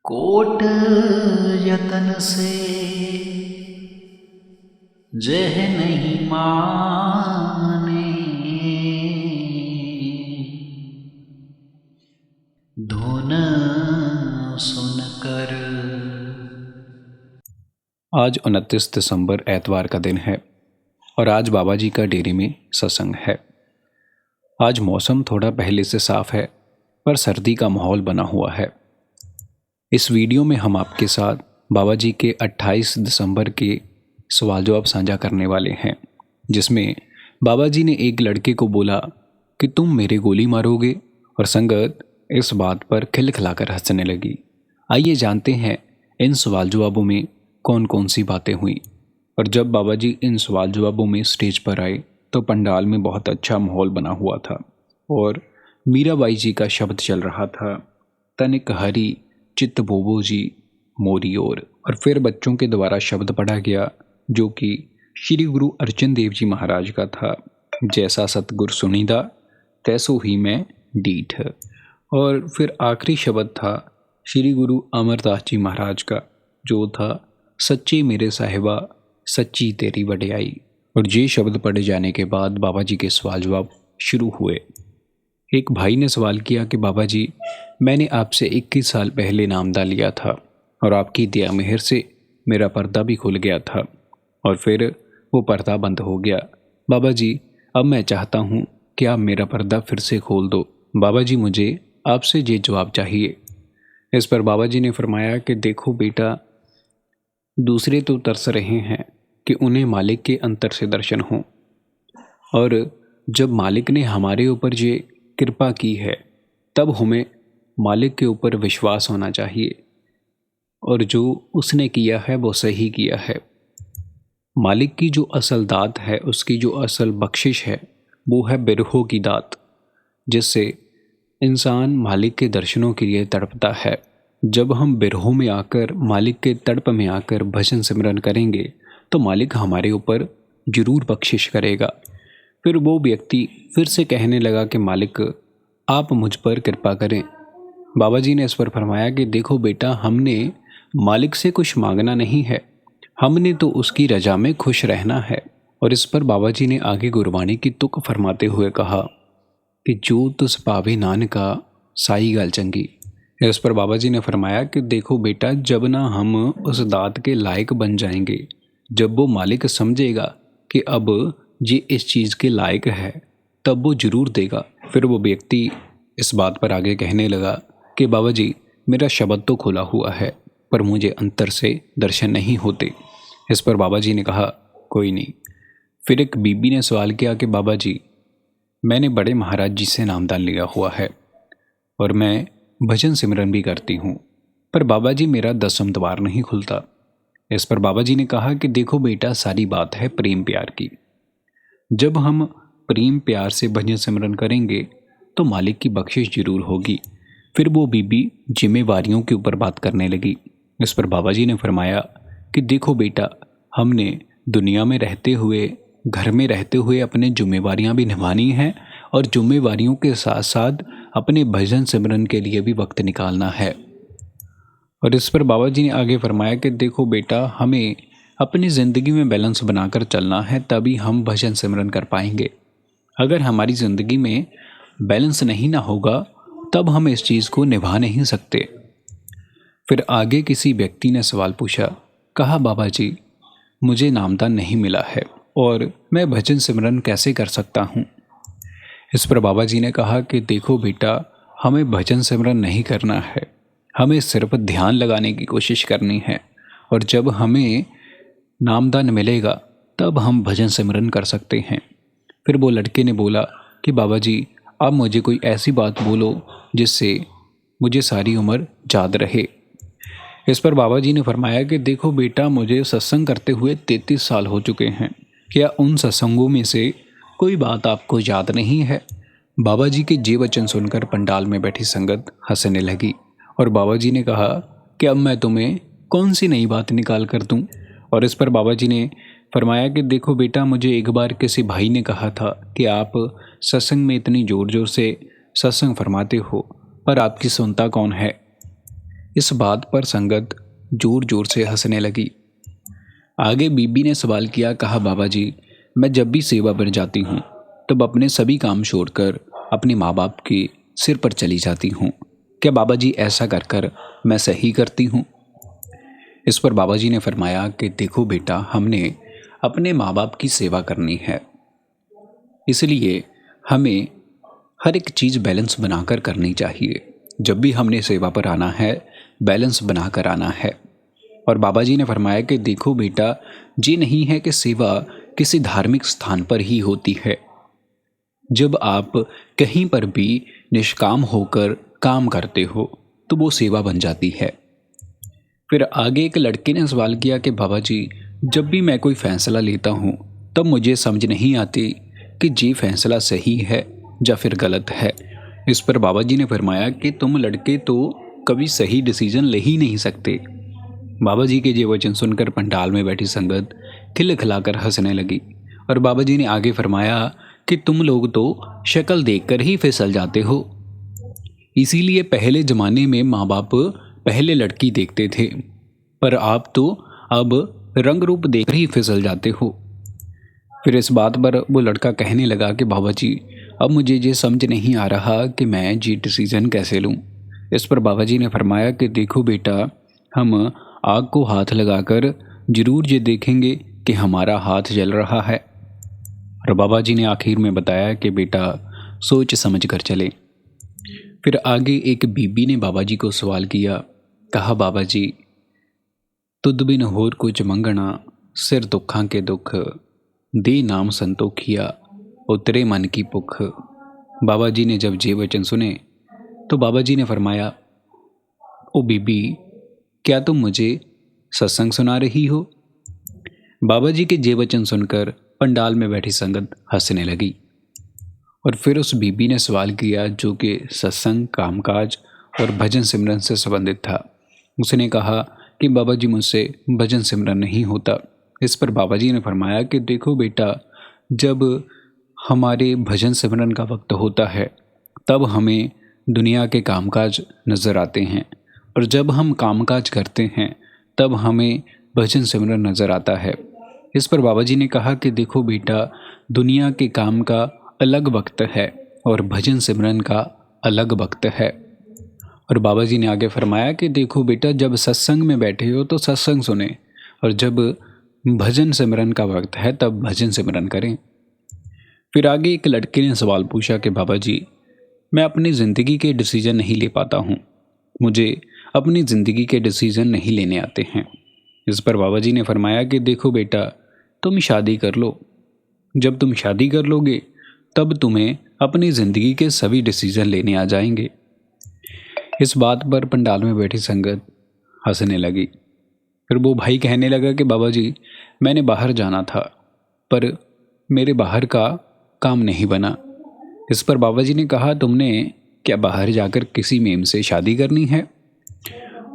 Coat यतन से जह नहीं माने, धुन सुनकर। आज 29 दिसंबर एतवार का दिन है और आज बाबा जी का डेरे में सत्संग है। आज मौसम थोड़ा पहले से साफ है पर सर्दी का माहौल बना हुआ है। इस वीडियो में हम आपके साथ बाबा जी के 28 दिसंबर के सवाल जवाब साझा करने वाले हैं, जिसमें बाबा जी ने एक लड़के को बोला कि तुम मेरे गोली मारोगे, और संगत इस बात पर खिलखिलाकर हंसने लगी। आइए जानते हैं इन सवाल जवाबों में कौन कौन सी बातें हुई। और जब बाबा जी इन सवाल जवाबों में स्टेज पर आए तो पंडाल में बहुत अच्छा माहौल बना हुआ था और मीराबाई जी का शब्द चल रहा था, तनिक हरी चित्त बोबो जी मोरी ओर। और फिर बच्चों के द्वारा शब्द पढ़ा गया जो कि श्री गुरु अर्जन देव जी महाराज का था, जैसा सतगुर सुनीदा तैसो ही मैं डीठ। और फिर आखिरी शब्द था श्री गुरु अमरदास जी महाराज का, जो था सच्चे मेरे साहिबा सच्ची तेरी वड्याई। और ये शब्द पढ़े जाने के बाद बाबा जी के सवाल जवाब शुरू हुए। एक भाई ने सवाल किया कि बाबा जी, मैंने आपसे 21 साल पहले नामदान लिया था और आपकी दया मेहर से मेरा पर्दा भी खुल गया था और फिर वो पर्दा बंद हो गया। बाबा जी, अब मैं चाहता हूँ कि आप मेरा पर्दा फिर से खोल दो। बाबा जी, मुझे आपसे ये जवाब चाहिए। इस पर बाबा जी ने फरमाया कि देखो बेटा, दूसरे तो तरस रहे हैं कि उन्हें मालिक के अंतर से दर्शन हो, और जब मालिक ने हमारे ऊपर ये कृपा की है तब हमें मालिक के ऊपर विश्वास होना चाहिए, और जो उसने किया है वो सही किया है। मालिक की जो असल दात है, उसकी जो असल बख्शिश है, वो है बिरहों की दात, जिससे इंसान मालिक के दर्शनों के लिए तड़पता है। जब हम बिरहों में आकर, मालिक के तड़प में आकर भजन सिमरन करेंगे तो मालिक हमारे ऊपर जरूर बख्शिश करेगा। फिर वो व्यक्ति फिर से कहने लगा कि मालिक, आप मुझ पर कृपा करें। बाबा जी ने इस पर फरमाया कि देखो बेटा, हमने मालिक से कुछ मांगना नहीं है, हमने तो उसकी रजा में खुश रहना है। और इस पर बाबा जी ने आगे गुरबाणी की तुक फरमाते हुए कहा कि जो तुस पावे नानका साई गल चंगी। इस पर बाबा जी ने फरमाया कि देखो बेटा, जब ना हम उस दात के लायक बन जाएंगे, जब वो मालिक समझेगा कि अब ये इस चीज़ के लायक है, तब वो जरूर देगा। फिर वो व्यक्ति इस बात पर आगे कहने लगा कि बाबा जी, मेरा शब्द तो खुला हुआ है पर मुझे अंतर से दर्शन नहीं होते। इस पर बाबा जी ने कहा, कोई नहीं। फिर एक बीबी ने सवाल किया कि बाबा जी, मैंने बड़े महाराज जी से नामदान लिया हुआ है और मैं भजन सिमरन भी करती हूँ, पर बाबा जी मेरा 10वां द्वार नहीं खुलता। इस पर बाबा जी ने कहा कि देखो बेटा, सारी बात है प्रेम प्यार की। जब हम प्रेम प्यार से भजन सिमरन करेंगे तो मालिक की बख्शिश जरूर होगी। फिर वो बीबी जिम्मेवारियों के ऊपर बात करने लगी। इस पर बाबा जी ने फरमाया कि देखो बेटा, हमने दुनिया में रहते हुए, घर में रहते हुए अपने जिम्मेवारियां भी निभानी हैं और जिम्मेवारियों के साथ साथ अपने भजन सिमरन के लिए भी वक्त निकालना है। और इस पर बाबा जी ने आगे फरमाया कि देखो बेटा, हमें अपनी ज़िंदगी में बैलेंस बनाकर चलना है, तभी हम भजन सिमरन कर पाएंगे। अगर हमारी ज़िंदगी में बैलेंस नहीं ना होगा तब हम इस चीज़ को निभा नहीं सकते। फिर आगे किसी व्यक्ति ने सवाल पूछा, कहा बाबा जी, मुझे नामदान नहीं मिला है और मैं भजन सिमरन कैसे कर सकता हूँ। इस पर बाबा जी ने कहा कि देखो बेटा, हमें भजन सिमरन नहीं करना है, हमें सिर्फ ध्यान लगाने की कोशिश करनी है, और जब हमें नामदान मिलेगा तब हम भजन सिमरन कर सकते हैं। फिर वो लड़के ने बोला कि बाबा जी, अब मुझे कोई ऐसी बात बोलो जिससे मुझे सारी उम्र याद रहे। इस पर बाबा जी ने फरमाया कि देखो बेटा, मुझे सत्संग करते हुए 33 साल हो चुके हैं, क्या उन सत्संगों में से कोई बात आपको याद नहीं है। बाबा जी के ये वचन सुनकर पंडाल में बैठी संगत हंसने लगी और बाबा जी ने कहा कि अब मैं तुम्हें कौन सी नई बात निकाल कर दूं। और इस पर बाबा जी ने फरमाया कि देखो बेटा, मुझे एक बार किसी भाई ने कहा था कि आप सत्संग में इतनी ज़ोर ज़ोर से सत्संग फरमाते हो, पर आपकी सुनता कौन है। इस बात पर संगत जोर जोर से हंसने लगी। आगे बीबी ने सवाल किया, कहा बाबा जी, मैं जब भी सेवा पर जाती हूँ तब अपने सभी काम छोड़कर अपने माँ बाप के सिर पर चली जाती हूँ। क्या बाबा जी ऐसा कर कर मैं सही करती हूँ? इस पर बाबा जी ने फरमाया कि देखो बेटा, हमने अपने माँ बाप की सेवा करनी है, इसलिए हमें हर एक चीज़ बैलेंस बनाकर करनी चाहिए। जब भी हमने सेवा पर आना है, बैलेंस बनाकर आना है। और बाबा जी ने फरमाया कि देखो बेटा, ये नहीं है कि सेवा किसी धार्मिक स्थान पर ही होती है। जब आप कहीं पर भी निष्काम होकर काम करते हो तो वो सेवा बन जाती है। फिर आगे एक लड़के ने सवाल किया कि बाबा जी, जब भी मैं कोई फैसला लेता हूँ तब मुझे समझ नहीं आती कि ये फैसला सही है या फिर गलत है। इस पर बाबा जी ने फरमाया कि तुम लड़के तो कभी सही डिसीजन ले ही नहीं सकते। बाबा जी के ये वचन सुनकर पंडाल में बैठी संगत खिलखिलाकर हंसने लगी। और बाबा जी ने आगे फरमाया कि तुम लोग तो शक्ल देखकर ही फिसल जाते हो, इसीलिए पहले ज़माने में माँ बाप पहले लड़की देखते थे, पर आप तो अब रंग रूप देखकर ही फिसल जाते हो। फिर इस बात पर वो लड़का कहने लगा कि बाबा जी, अब मुझे ये समझ नहीं आ रहा कि मैं ये डिसीज़न कैसे लूँ। इस पर बाबा जी ने फरमाया कि देखो बेटा, हम आग को हाथ लगाकर जरूर ये देखेंगे कि हमारा हाथ जल रहा है। और बाबा जी ने आखिर में बताया कि बेटा, सोच समझ कर चले। फिर आगे एक बीबी ने बाबा जी को सवाल किया, कहा बाबा जी, तुद बिन होर कुछ मंगना, सिर दुखा के दुख, दे नाम संतोखिया, उतरे मन की भुख। बाबा जी ने जब ये वचन सुने तो बाबा जी ने फरमाया, ओ बीबी, क्या तुम मुझे सत्संग सुना रही हो? बाबा जी के ये वचन सुनकर पंडाल में बैठी संगत हंसने लगी। और फिर उस बीबी ने सवाल किया जो कि सत्संग, कामकाज और भजन सिमरन से संबंधित था। उसने कहा कि बाबा जी, मुझसे भजन सिमरन नहीं होता। इस पर बाबा जी ने फरमाया कि देखो बेटा, जब हमारे भजन सिमरन का वक्त होता है तब हमें दुनिया के कामकाज नज़र आते हैं, और जब हम कामकाज करते हैं तब हमें भजन सिमरन नज़र आता है। इस पर बाबा जी ने कहा कि देखो बेटा, दुनिया के काम का अलग वक्त है और भजन सिमरन का अलग वक्त है। और बाबा जी ने आगे फरमाया कि देखो बेटा, जब सत्संग में बैठे हो तो सत्संग सुने, और जब भजन सिमरन का वक्त है तब भजन सिमरन करें। फिर आगे एक लड़के ने सवाल पूछा कि बाबा जी, मैं अपनी ज़िंदगी के डिसीज़न नहीं ले पाता हूँ, मुझे अपनी ज़िंदगी के डिसीज़न नहीं लेने आते हैं। इस पर बाबा जी ने फरमाया कि देखो बेटा, तुम शादी कर लो। जब तुम शादी कर लोगे तब तुम्हें अपनी ज़िंदगी के सभी डिसीज़न लेने आ जाएंगे। इस बात पर पंडाल में बैठी संगत हंसने लगी। फिर वो भाई कहने लगा कि बाबा जी, मैंने बाहर जाना था पर मेरे बाहर का काम नहीं बना। इस पर बाबा जी ने कहा, तुमने क्या बाहर जाकर किसी मेम से शादी करनी है?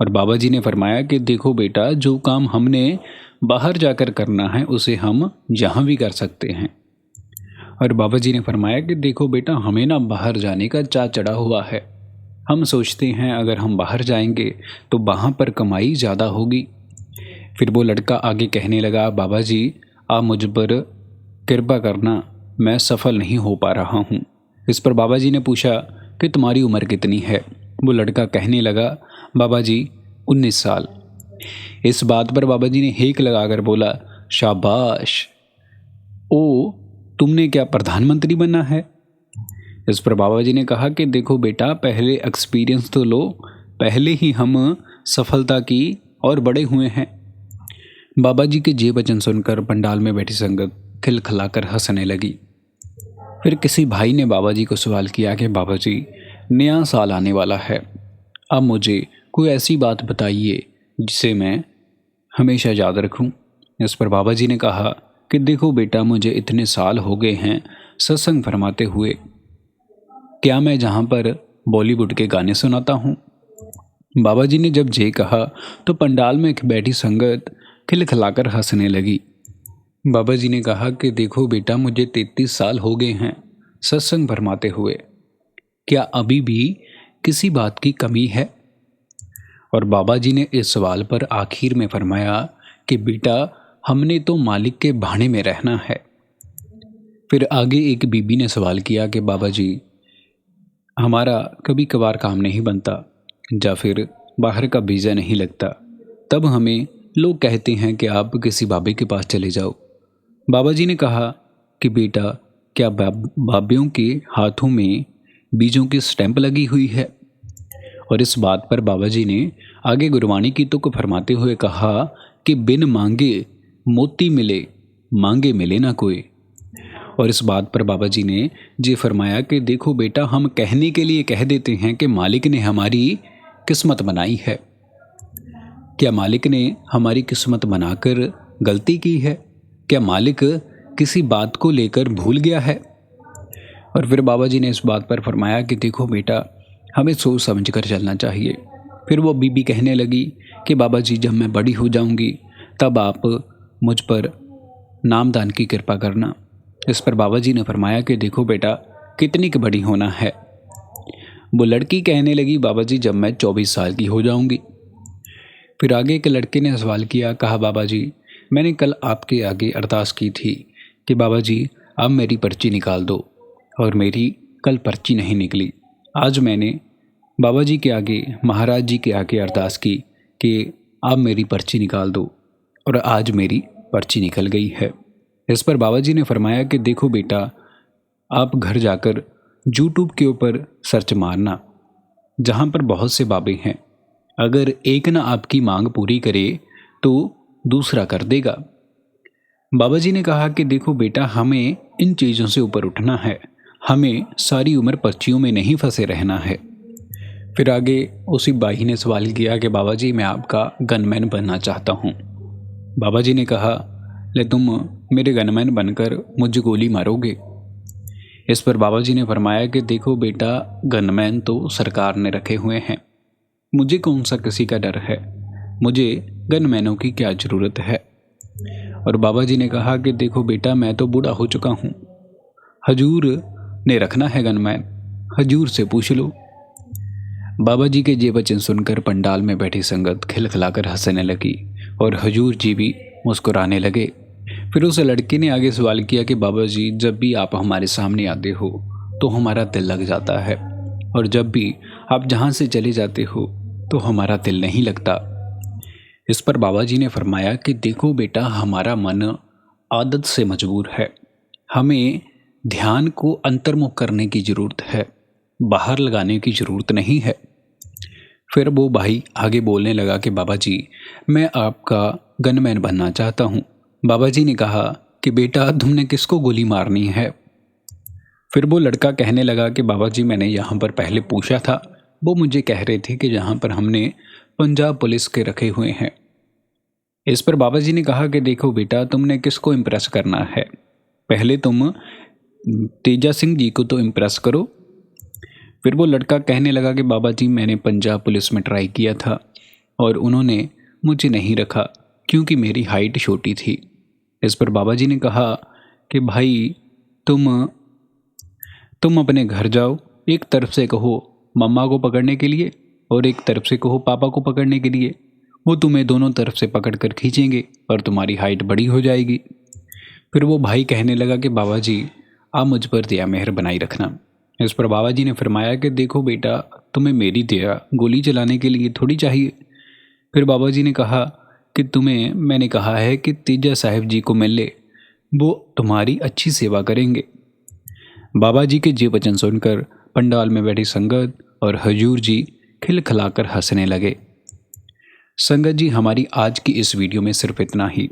और बाबा जी ने फरमाया कि देखो बेटा, जो काम हमने बाहर जाकर करना है उसे हम यहाँ भी कर सकते हैं। और बाबा जी ने फरमाया कि देखो बेटा, हमें ना बाहर जाने का चा चढ़ा हुआ है। हम सोचते हैं अगर हम बाहर जाएंगे तो वहाँ पर कमाई ज़्यादा होगी। फिर वो लड़का आगे कहने लगा, बाबा जी, आप मुझ पर कृपा करना, मैं सफल नहीं हो पा रहा हूँ। इस पर बाबा जी ने पूछा कि तुम्हारी उम्र कितनी है? वो लड़का कहने लगा, बाबा जी, 19 साल। इस बात पर बाबा जी ने हेक लगाकर बोला, शाबाश, ओ तुमने क्या प्रधानमंत्री बनना है? इस पर बाबा जी ने कहा कि देखो बेटा, पहले एक्सपीरियंस तो लो, पहले ही हम सफलता की और बड़े हुए हैं। बाबा जी के ये वचन सुनकर पंडाल में बैठी संगत खिलखिलाकर हंसने लगी। फिर किसी भाई ने बाबा जी को सवाल किया कि बाबा जी, नया साल आने वाला है, अब मुझे कोई ऐसी बात बताइए जिसे मैं हमेशा याद रखूं। इस पर बाबा जी ने कहा कि देखो बेटा, मुझे इतने साल हो गए हैं सत्संग फरमाते हुए, क्या मैं जहाँ पर बॉलीवुड के गाने सुनाता हूँ? बाबा जी ने जब ये कहा तो पंडाल में बैठी संगत खिलखिलाकर हंसने लगी। बाबा जी ने कहा कि देखो बेटा, मुझे 33 साल हो गए हैं सत्संग फरमाते हुए, क्या अभी भी किसी बात की कमी है? और बाबा जी ने इस सवाल पर आखिर में फरमाया कि बेटा हमने तो मालिक के भाड़े में रहना है। फिर आगे एक बीबी ने सवाल किया कि बाबा जी हमारा कभी कभार काम नहीं बनता या फिर बाहर का वीज़ा नहीं लगता, तब हमें लोग कहते हैं कि आप किसी बाबे के पास चले जाओ। बाबा जी ने कहा कि बेटा क्या बाबियों के हाथों में बीजों की स्टैंप लगी हुई है? और इस बात पर बाबा जी ने आगे गुरबाणी की तुक फरमाते हुए कहा कि बिन मांगे मोती मिले, मांगे मिले ना कोई। और इस बात पर बाबा जी ने ये फरमाया कि देखो बेटा हम कहने के लिए कह देते हैं कि मालिक ने हमारी किस्मत बनाई है। क्या मालिक ने हमारी किस्मत बनाकर गलती की है? क्या मालिक किसी बात को लेकर भूल गया है? और फिर बाबा जी ने इस बात पर फरमाया कि देखो बेटा हमें सोच समझ कर चलना चाहिए। फिर वो बीबी कहने लगी कि बाबा जी जब मैं बड़ी हो जाऊंगी तब आप मुझ पर नामदान की कृपा करना। इस पर बाबा जी ने फरमाया कि देखो बेटा कितनी की बड़ी होना है? वो लड़की कहने लगी बाबा जी जब मैं 24 साल की हो जाऊंगी। फिर आगे के लड़के ने सवाल किया, कहा बाबा जी मैंने कल आपके आगे अरदास की थी कि बाबा जी अब मेरी पर्ची निकाल दो, और मेरी कल पर्ची नहीं निकली। आज मैंने बाबा जी के आगे, महाराज जी के आगे अरदास की कि आप मेरी पर्ची निकाल दो, और आज मेरी पर्ची निकल गई है। इस पर बाबा जी ने फरमाया कि देखो बेटा आप घर जाकर यूट्यूब के ऊपर सर्च मारना, जहाँ पर बहुत से बाबे हैं, अगर एक ना आपकी मांग पूरी करे तो दूसरा कर देगा। बाबा जी ने कहा कि देखो बेटा हमें इन चीज़ों से ऊपर उठना है, हमें सारी उम्र पर्चियों में नहीं फंसे रहना है। फिर आगे उसी बाई ने सवाल किया कि बाबा जी मैं आपका गनमैन बनना चाहता हूँ। बाबा जी ने कहा ले तुम मेरे गनमैन बनकर मुझे गोली मारोगे? इस पर बाबा जी ने फरमाया कि देखो बेटा गनमैन तो सरकार ने रखे हुए हैं, मुझे कौन सा किसी का डर है, मुझे गनमैनों की क्या ज़रूरत है। और बाबा जी ने कहा कि देखो बेटा मैं तो बूढ़ा हो चुका हूँ, हजूर ने रखना है गनमैन, हजूर से पूछ लो। बाबा जी के ये वचन सुनकर पंडाल में बैठी संगत खिलखिलाकर हंसने लगी और हजूर जी भी मुस्कुराने लगे। फिर उस लड़के ने आगे सवाल किया कि बाबा जी जब भी आप हमारे सामने आते हो तो हमारा दिल लग जाता है, और जब भी आप जहाँ से चले जाते हो तो हमारा दिल नहीं लगता। इस पर बाबा जी ने फरमाया कि देखो बेटा हमारा मन आदत से मजबूर है, हमें ध्यान को अंतर्मुख करने की ज़रूरत है, बाहर लगाने की ज़रूरत नहीं है। फिर वो भाई आगे बोलने लगा कि बाबा जी मैं आपका गनमैन बनना चाहता हूँ। बाबा जी ने कहा कि बेटा तुमने किसको गोली मारनी है? फिर वो लड़का कहने लगा कि बाबा जी मैंने यहाँ पर पहले पूछा था, वो मुझे कह रहे थे कि जहाँ पर हमने पंजाब पुलिस के रखे हुए हैं। इस पर बाबा जी ने कहा कि देखो बेटा तुमने किसको इम्प्रेस करना है, पहले तुम तेजा सिंह जी को तो इम्प्रेस करो। फिर वो लड़का कहने लगा कि बाबा जी मैंने पंजाब पुलिस में ट्राई किया था और उन्होंने मुझे नहीं रखा क्योंकि मेरी हाइट छोटी थी। इस पर बाबा जी ने कहा कि भाई तुम अपने घर जाओ, एक तरफ से कहो मम्मा को पकड़ने के लिए और एक तरफ से कहो पापा को पकड़ने के लिए, वो तुम्हें दोनों तरफ से पकड़ कर खींचेंगे और तुम्हारी हाइट बड़ी हो जाएगी। फिर वो भाई कहने लगा कि बाबा जी आप मुझ पर दया मेहर बनाई रखना। इस पर बाबा जी ने फरमाया कि देखो बेटा तुम्हें मेरी दया गोली चलाने के लिए थोड़ी चाहिए। फिर बाबा जी ने कहा कि तुम्हें मैंने कहा है कि तेजा साहिब जी को मिल ले, वो तुम्हारी अच्छी सेवा करेंगे। बाबा जी के ये वचन सुनकर पंडाल में बैठी संगत और हजूर जी खिलखिलाकर हंसने लगे। संगत जी हमारी आज की इस वीडियो में सिर्फ इतना ही।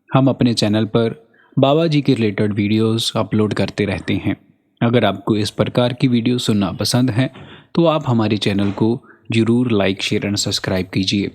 हम अपने चैनल पर बाबा जी के रिलेटेड वीडियोस अपलोड करते रहते हैं। अगर आपको इस प्रकार की वीडियो सुनना पसंद है तो आप हमारे चैनल को ज़रूर लाइक शेयर एंड सब्सक्राइब कीजिए।